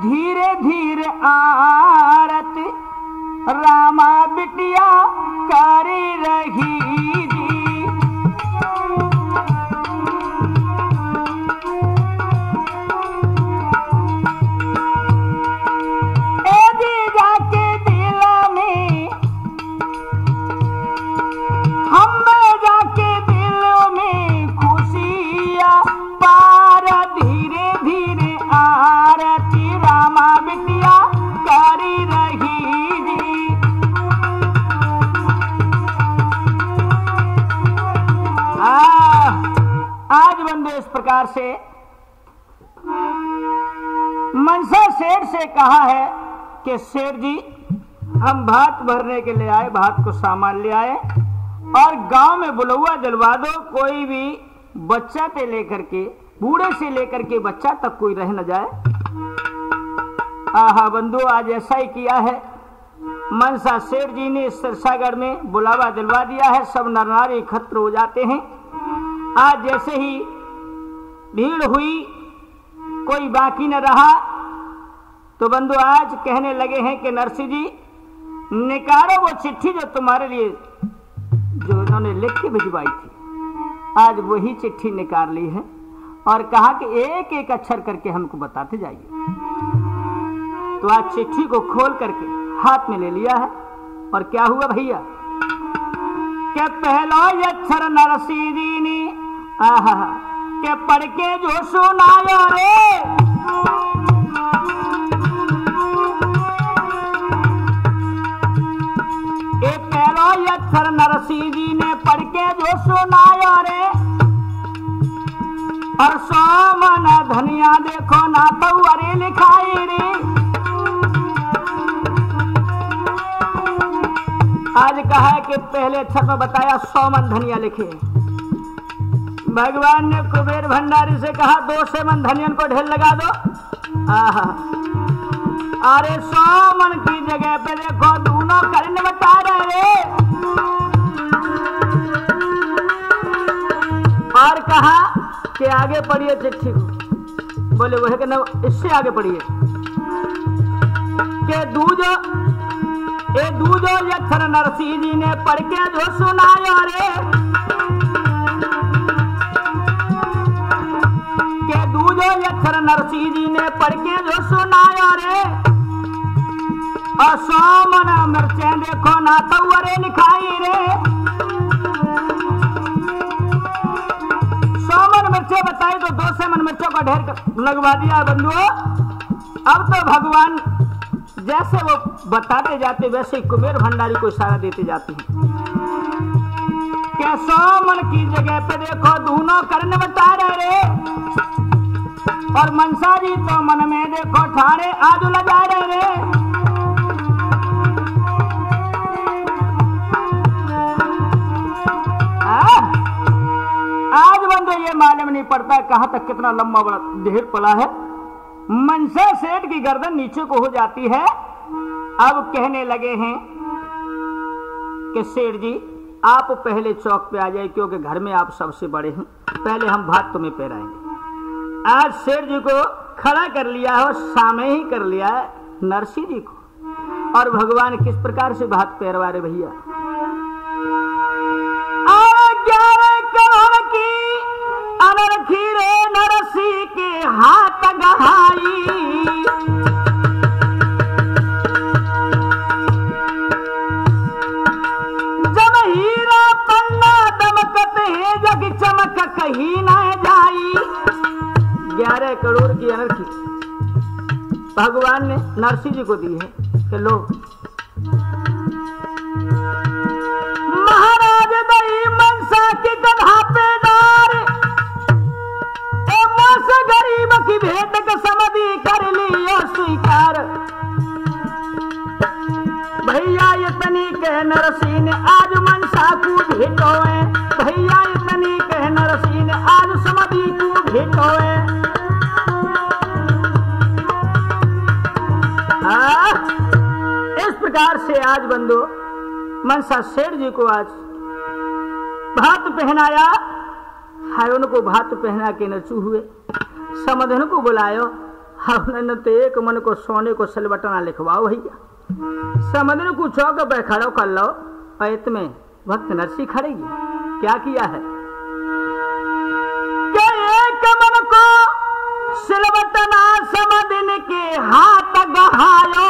धीरे धीरे आरत रामा बिटिया करी रही जी, ए जी जाके दिल में हम जाके दिल में खुशियाँ पार, धीरे धीरे आरती रामा बिटिया करी रही जी। आज बंधु इस प्रकार से मनसा सेठ से कहा है कि सेठ जी हम भात भरने के लिए आए, भात को सामान ले आए और गांव में बुलौआ जलवा दो, कोई भी बच्चा से लेकर के बूढ़े से लेकर के बच्चा तक कोई रह न जाए। आहा बंधु आज ऐसा ही किया है। मनसा सेठ जी ने सिरसागढ़ में बुलावा दिलवा दिया है, सब नर नारी एकत्र हो जाते हैं। आज जैसे ही भीड़ हुई कोई बाकी न रहा तो बंधु आज कहने लगे हैं कि नरसिंह जी निकालो वो चिट्ठी जो तुम्हारे लिए जो इन्होंने लिख के भिजवाई थी। आज वही चिट्ठी निकाल ली है और कहा कि एक एक अक्षर करके हमको बताते जाइए। तो आज चिट्ठी को खोल करके हाथ में ले लिया है और क्या हुआ भैया क्या पहला अक्षर नरसिंह जी ने आहा के पढ़ के जो सुनाया रे, अक्षर नरसिंह जी ने पढ़ के जो सुनायो रे, और 100 मन धनिया देखो ना तो अरे लिखाई रे। आज कहा है कि पहले अक्षर में बताया 100 मन धनिया लिखे। भगवान ने कुबेर भंडारी से कहा 2 से मन धनियन को ढेर लगा दो। आहा, अरे 100 मन की जगह पे देखो दोनों करने बता रहे। और कहा कि आगे पढ़िए चिट्ठी को। बोले वह कि न, इससे आगे पढ़िए कि दूजो अक्षर नरसिंह जी ने पढ़ के जो सुनायो रे, के दूजो अक्षर नरसिंह जी ने पढ़ के जो सुनायो रे, और 100 मन मिर्चें देखो ना तो अरे लिखाई रे। 100 मन मिर्चें बताई तो 2 से मन मिर्चों का ढेर लगवा दिया बंधुओं। अब तो भगवान जैसे वो बताते जाते वैसे ही कुबेर भंडारी को इशारा देते जाते हैं कि 100 मन की जगह पे देखो दोनों करने बता रहे। और मनसा जी तो मन में देखो ठाणे आज लगा रहे। आज बंदो ये मालूम नहीं पड़ता कहां तक कितना लंबा ढेर पला है। मनसा सेठ की गर्दन नीचे को हो जाती है। अब कहने लगे हैं कि सेठ जी आप पहले चौक पे आ जाए, क्योंकि घर में आप सबसे बड़े हैं, पहले हम भात तुम्हें पहराएंगे। आज सेठ जी को खड़ा कर लिया है और सामने ही कर लिया है नरसिंह जी को। और भगवान किस प्रकार से भात पहरवा रहे भैया। 11 करोड़ की अनरखी रे नरसिंह के हाथ गहाई, जब हीरा पन्ना दमकत है जग चमक कहीं न जाई। 11 करोड़ की अनरखी भगवान ने नरसिंह जी को दी है कि लो महाराज दई मनसा के गधा पे डार, से गरीब की भेंट का समझी कर लिया स्वीकार। भैया इतनी कह नरसिंह ने आज मनसा को भेटोए, भैया इतनी कह नरसिंह ने आज समझी को भेटोए। इस प्रकार से आज बंदो मनसा सेठ जी को आज भात पहनाया है। उनको भात पहना के नचू हुए। समधन को बुलायो, हमने तो एक मन को सोने को सलबटना लिखवाओ भैया। समधन को चौक पे खड़ो कर लो। ऐत में भक्त नरसिंह खड़ेगी। क्या किया है कि एक मन को सिलबटना समधन के हाथ गहायो,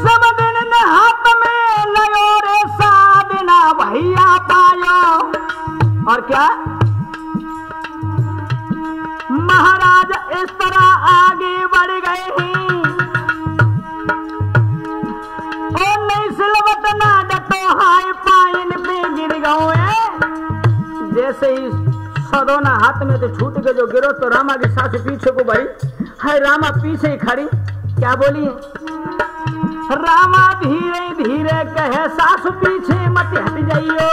समधन ने हाथ में लयो रे साधना भैया पायो। और क्या महाराज इस तरह आगे बढ़ गए हैं। और नहीं सिलवटना डटो हाय पाइन पे गिर गए। जैसे ही सदोना हाथ में तो छूट के जो गिरो तो रामा की सास पीछे को बढ़ी है। रामा पीछे ही खड़ी। क्या बोली रामा धीरे धीरे कहे सास पीछे मत हट जाइयो,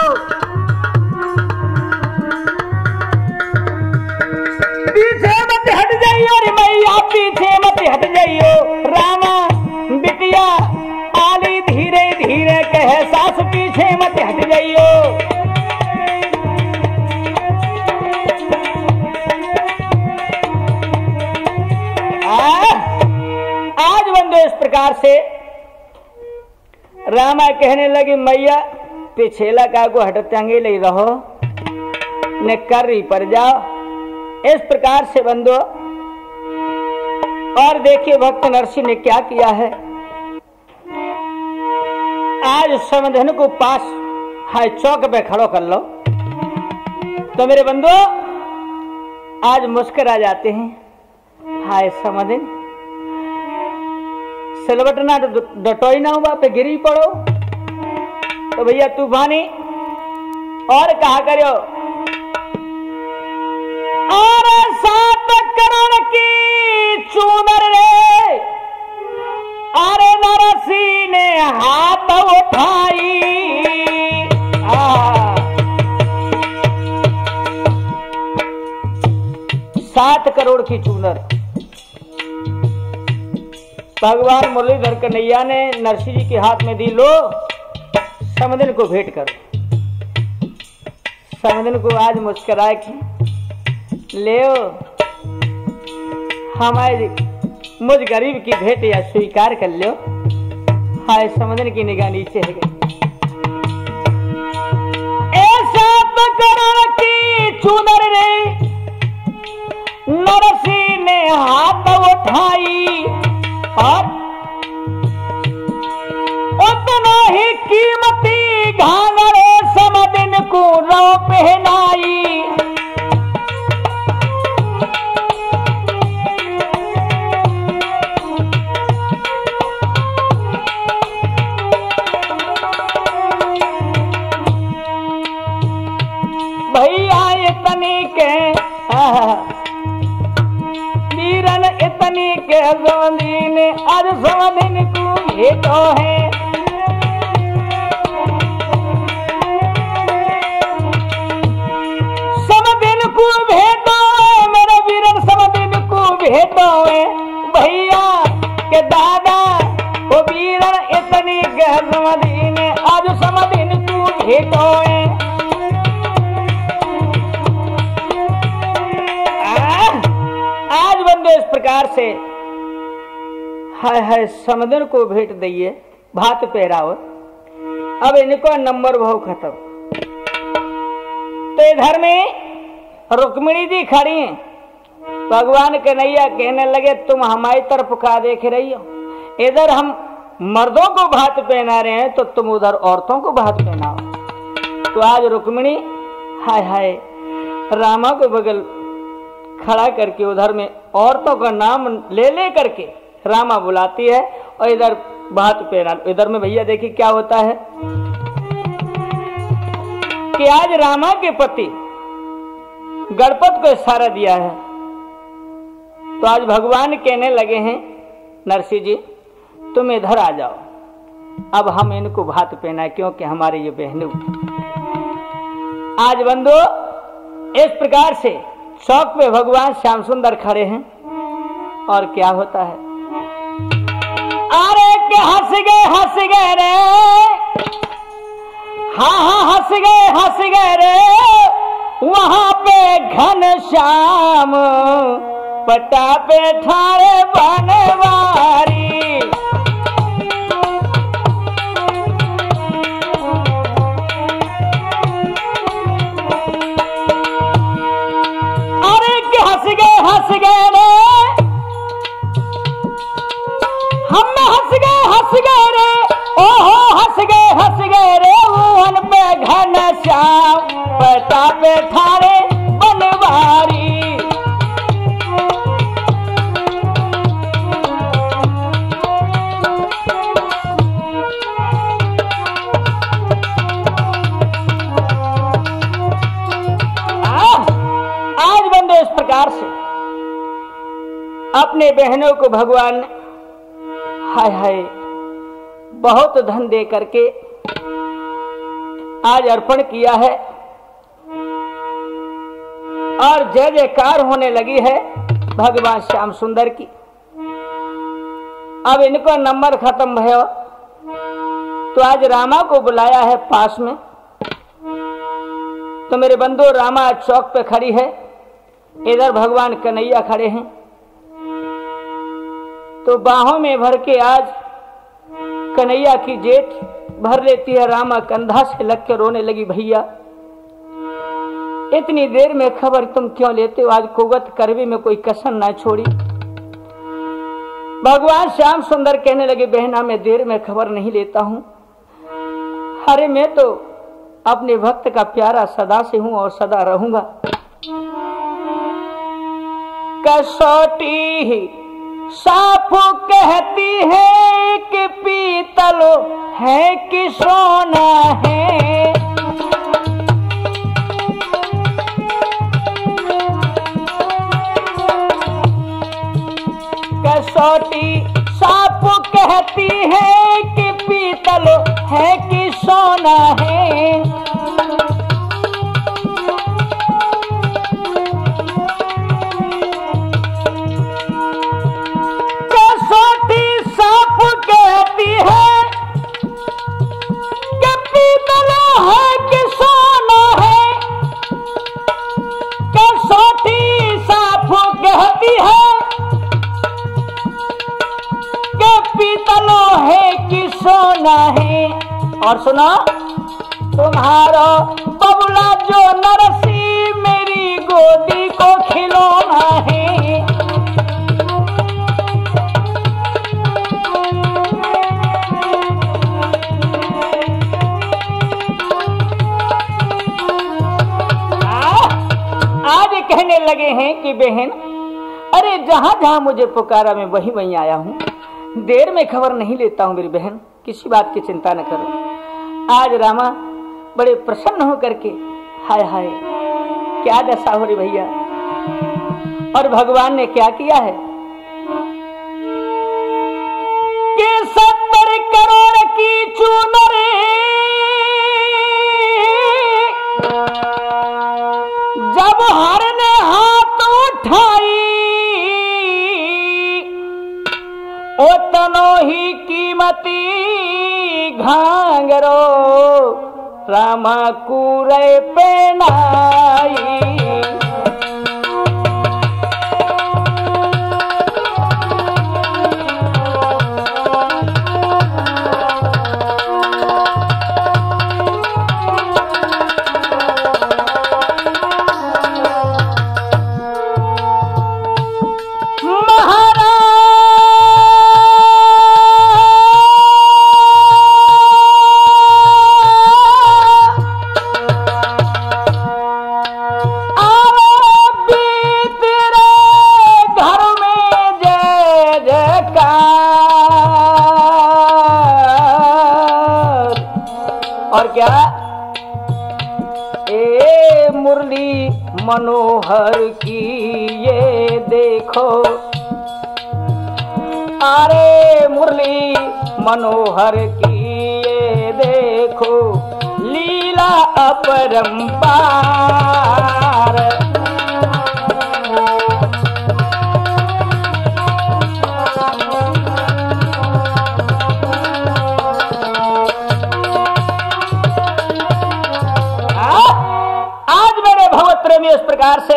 पीछे मत हट जाइयो रे मैया, पीछे मत हट जाइयो। रामा बिटिया आली धीरे धीरे कहे सास पीछे मत हट जाइयो। आज बंदो इस प्रकार से रामा कहने लगी मैया पिछेला का को हटते ले रहो ने कर रही पर जाओ। इस प्रकार से बंदो और देखिए भक्त नरसिंह ने क्या किया है। आज समधन को पास हाय चौक पे खड़ो कर लो तो मेरे बंदो आज मुस्कुरा जाते हैं। हाय समधन सिलवट ना डटोई ना हुआ पे गिरी पड़ो। तो भैया तूफानी और कहा करो, और 7 करोड़ की चूनर रे, अरे नरसी ने हाथ उठाई। 7 करोड़ की चूनर भगवान मुरलीधर कन्हैया ने नरसिंह जी के हाथ में दी। लो समदिन को भेंट करो। समदिन को आज मुस्कुराए कि ले हमारे मुझ गरीब की भेंट या स्वीकार कर लो। हाय समदिन की निगाह नीचे है गई। 7 करोड़ की चूनर रे, नरसिंह ने हाथ उठाई और उतना ही कीमती घाघरे समदिन को रो पहनाई। भैया इतनी के वीरन इतनी के समदिन आज समदिन को भेटो है। समदिन को भेटो मेरे वीरन, समदिन को भेटो है भैया के दादा। वो वीरन इतनी के समदिन आज समदिन को भेटो है। इस प्रकार से हाय हाय समदिन को भेंट दइए, भात पहराओ। अब इनको नंबर भाव खत्म। तो इधर में रुक्मिणी जी खड़ी हैं। भगवान कन्हैया कहने लगे तुम हमारी तरफ का देख रही हो? इधर हम मर्दों को भात पहना रहे हैं तो तुम उधर औरतों को भात पहनाओ। तो आज रुक्मिणी हाय हाय रामा को बगल खड़ा करके उधर में औरतों का नाम ले ले करके रामा बुलाती है और इधर भात पहना। इधर में भैया देखिए क्या होता है कि आज रामा के पति गणपत को इशारा दिया है। तो आज भगवान कहने लगे हैं नरसिंह जी तुम इधर आ जाओ, अब हम इनको भात पहना क्योंकि हमारे ये बहनों। आज बंधु इस प्रकार से चौक पे भगवान श्याम सुंदर खड़े हैं और क्या होता है, अरे के हंस गए रे, हाँ हंस गए रे, वहां पे घन श्याम पटा पे ठाड़े बनवारी। हंस गए रे, हम हंस गए रे, ओहो हंस गए रे, वन पे घन श्याम पता पे ठाड़े बनवारी। आज बंदो इस प्रकार से अपने बहनों को भगवान हाय हाय बहुत धन दे करके आज अर्पण किया है और जय जयकार होने लगी है भगवान श्याम सुंदर की। अब इनको नंबर खत्म भयो तो आज रामा को बुलाया है पास में। तो मेरे बंधु रामा चौक पे खड़ी है, इधर भगवान कन्हैया खड़े हैं। तो बाहों में भर के आज कन्हैया की जेठ भर लेती है। रामा कंधा से लग के रोने लगी, भैया इतनी देर में खबर तुम क्यों लेते हो? आज कोगत करवे में कोई कसर ना छोड़ी। भगवान श्याम सुंदर कहने लगे, बहना मैं देर में खबर नहीं लेता हूं। अरे मैं तो अपने भक्त का प्यारा सदा से हूं और सदा रहूंगा। कसौटी साफ कहती है कि पीतल है कि सोना है। कसौटी साफ कहती है कि पीतल है कि सोना है। कसौटी साफ कहती है कि पीतल है कि सोना है। कसौटी साफ कहती है पीतलो है कि सोना है। और सुनो, तुम्हारा बबुला जो नरसी मेरी गोदी को खिलौना है। आज कहने लगे हैं कि बहन, अरे जहां जहां मुझे पुकारा मैं वहीं वहीं आया हूं, देर में खबर नहीं लेता हूं मेरी बहन, किसी बात की चिंता न करो। आज रामा बड़े प्रसन्न हो करके, हाय हाय क्या दशा हो रही भैया, और भगवान ने क्या किया है कि 70 करोड़ की चूनर जब हर ने हाथ उठाई, उतनो ही कीमती घांगरो रामा कूरे पहनाई। और क्या ए मुरली मनोहर की ये देखो, अरे मुरली मनोहर की ये देखो लीला अपरंपार। इस प्रकार से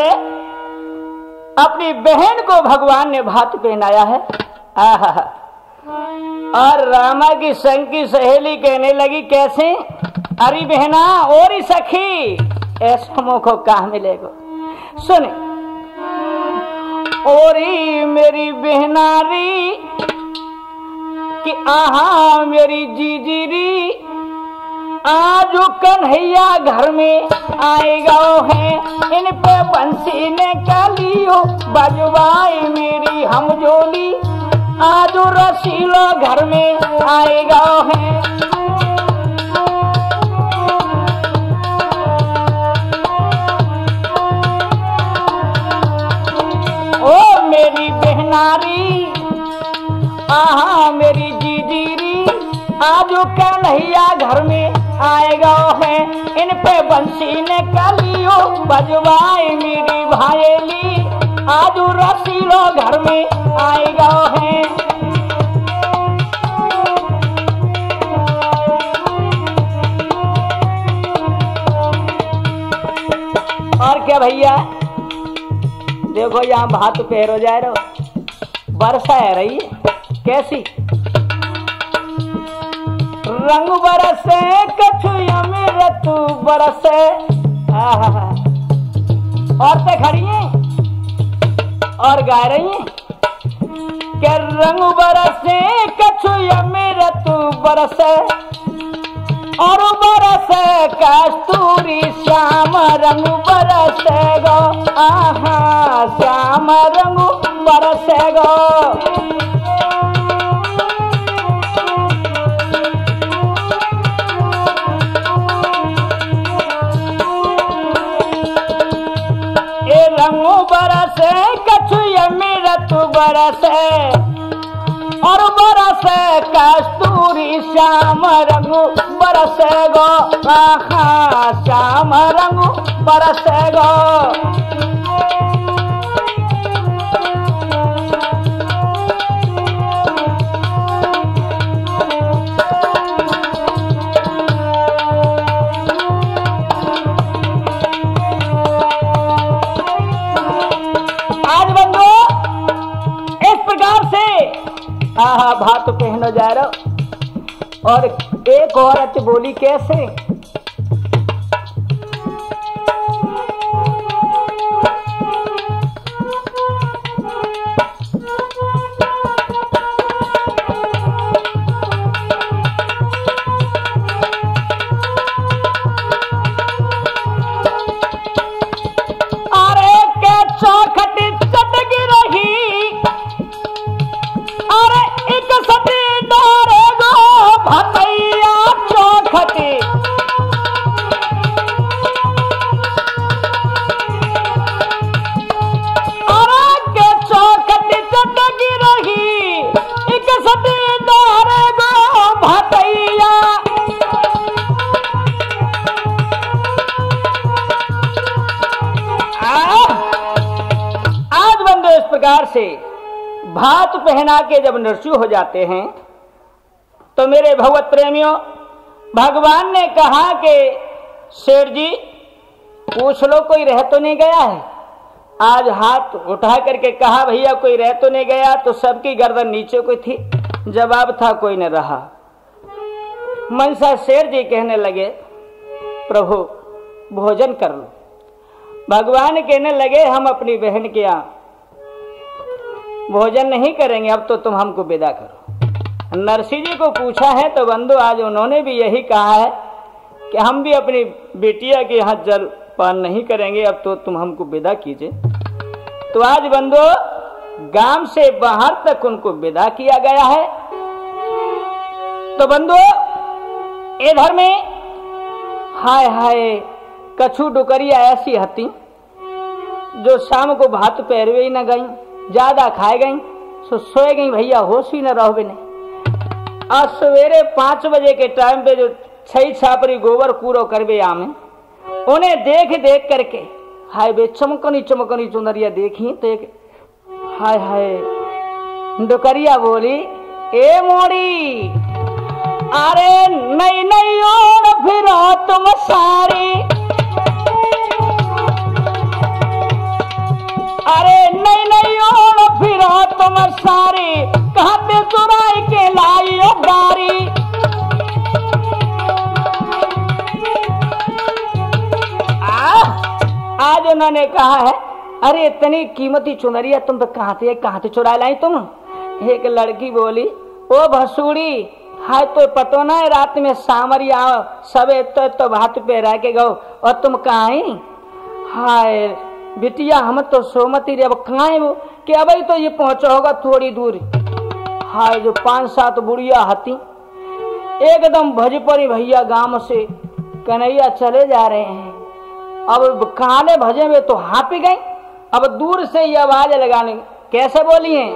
अपनी बहन को भगवान ने भात पहनाया है। आहा, और रामा की संग की सहेली कहने लगी कैसे, अरे बहना और ही सखी ऐसा मोको कहा मिलेगा। सुने, ओरी मेरी बहनारी कि आहा मेरी जीजीरी, आज कन्हैया घर में आएगा है, इन पे बंसी ने क्या लियो बजवाई मेरी हमजोली, आज रसीलो घर में आएगा है। ओ मेरी बहनारी, आहा मेरी जीजीरी, आज कन्हैया घर में आएगा है, इन पे बंसी ने कलियो बजवाए मेरी भाईली, आज रसीलो घर में आएगा है। और क्या भैया देखो यहाँ भात पैर हो जाए रो, वर्षा है रही कैसी, रंग बरसे कछु में ऋतु बरसे। औरतें खड़ी हैं और गा रही हैं कि रंग बरसे कछु में ऋतु बरसे, और बरसे कस्तूरी श्याम रंग बरसे गो, आहा श्याम रंग बरसे गो। ए रंग बरसे कछु अमृत बरसे और बरसे कस्तूरी श्याम रंग बरसे गो, आहा श्याम रंग बरसे गो। आज बंधु इस प्रकार से आहा भात पहनो जा रहा। और एक औरत बोली कैसे, अरे के चौखट चटकी रही, अरे एक सती डारे गो भतैया चौखटी। अरे के चौखट चटकी रही, एक सती डारे गो भतैया। आज बंदो इस प्रकार से भात पहना के जब नरसू हो जाते हैं तो मेरे भगवत प्रेमियों, भगवान ने कहा कि शेर जी पूछ लो कोई रह तो नहीं गया है। आज हाथ उठा करके कहा भैया कोई रह तो नहीं गया, तो सबकी गर्दन नीचे कोई थी, जवाब था कोई न रहा। मनसा शेर जी कहने लगे प्रभु भोजन कर लो। भगवान कहने लगे हम अपनी बहन के यहाँ भोजन नहीं करेंगे, अब तो तुम हमको विदा करो। नरसिंह जी को पूछा है तो बंधु आज उन्होंने भी यही कहा है कि हम भी अपनी बेटिया के यहाँ जल पान नहीं करेंगे, अब तो तुम हमको विदा कीजिए। तो आज बंधु गांव से बाहर तक उनको विदा किया गया है। तो बंधु इधर में हाय हाय कछु डुकरिया ऐसी हती जो शाम को भात पैरवे ही न गई, ज्यादा खाए गई, सो सोए गई भैया, होश ही न रहोगे नहीं। आज सवेरे 5 बजे के टाइम पे जो 6 छापरी गोबर कूड़ो करवे आमे, उन्हें देख देख करके हाय बे चमकनी चमकनी चुनरिया देखी तो एक हाय हाय डुकरिया बोली ए मोड़ी, अरे नहीं नहीं ओढ़ फिरो तुम सारी, अरे नहीं नहीं ओढ़ फिरो तुम सारी, कहाँ पे चुराई के लाई गारी। आज उन्होंने कहा है अरे इतनी कीमती चुनरिया तुम तो कहाँ से चुरा लाई तुम। एक लड़की बोली ओ भसूड़ी हाय तो पतो ना रात में सामरिया सबे तो भात पे रह के गो और तुम कहाँ आई। हाय बिटिया हम तो सोमती रे, अब कहाँ है वो कि अब तो ये पहुंचा होगा थोड़ी दूर। हाय जो 5-7 बुढ़िया हती एकदम भजपरी भैया गांव से कन्हैया चले जा रहे हैं। अब खाने भजे में तो हापी गई। अब दूर से ये आवाज लगाने कैसे बोली है,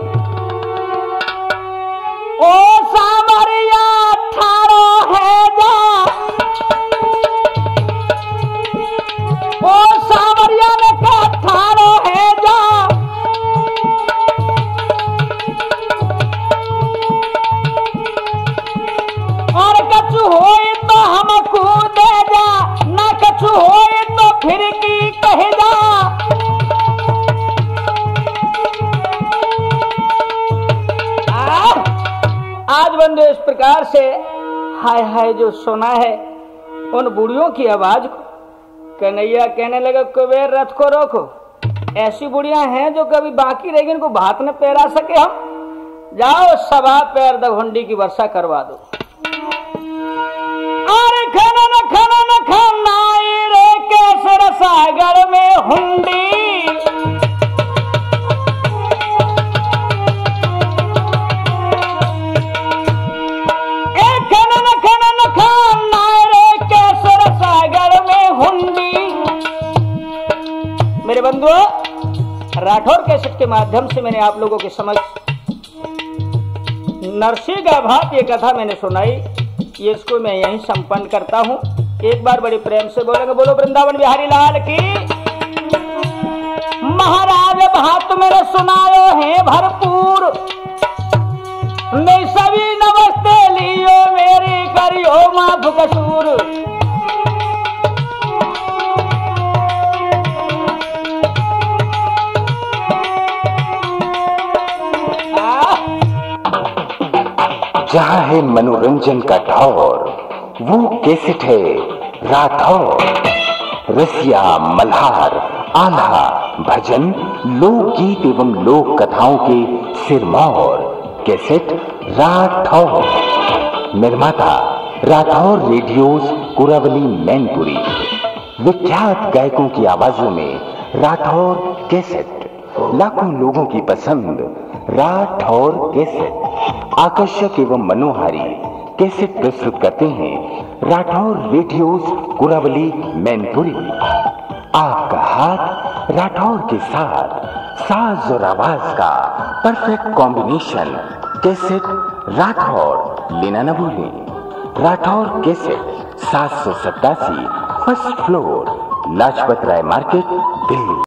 ओ सामरिया ठाड़ो है जा, ओ सामरिया ने कहा ठाड़ो है जा, और कछु होए तो हमको दे जा, ना कछु होए तो फिर की कह जा। आज बंधु इस प्रकार से हाय हाय जो सुना है उन बुढ़ियों की आवाज को, कन्हैया कहने लगा कुबेर रथ को रोको, ऐसी बुढ़िया हैं जो कभी बाकी रहेगी इनको भात न पैरा सके, हम जाओ सभा पैर दघुंडी की वर्षा करवा दो। अरे खनन खनन खनाई रे केसर सागर में हुंडी। खनन खनन खनाई रे केसर सागर में हुंडी। मेरे बंधुओं, राठौर कैसेट के माध्यम से मैंने आप लोगों के समक्ष नरसिंह का भात ये कथा मैंने सुनाई, ये इसको मैं यहीं संपन्न करता हूँ। एक बार बड़े प्रेम से बोलेंगे, बोलो वृंदावन बिहारी लाल की। महाराज भात मेरे सुनायो है भरपूर, मैं सभी नमस्ते लियो मेरी करियो माफ कसूर। जहाँ है मनोरंजन का ठौर, वो कैसेट है राठौर। रसिया, मल्हार, आल्हा, भजन, लोकगीत एवं लोक कथाओं के सिरमौर कैसेट राठौर। निर्माता राठौर रेडियोज, कुरावली, मैनपुरी। विख्यात गायकों की आवाजों में राठौर कैसेट, लाखों लोगों की पसंद राठौर कैसेट। आकर्षक एवं मनोहारी कैसेट प्रस्तुत करते हैं राठौर रेडियोज, कुरावली, मैनपुरी। आपका हाथ राठौर के साथ, साज और आवाज का परफेक्ट कॉम्बिनेशन कैसेट राठौर लेना न भूलें। Rathore cassette 787 first floor, Lajpat Rai market, Delhi.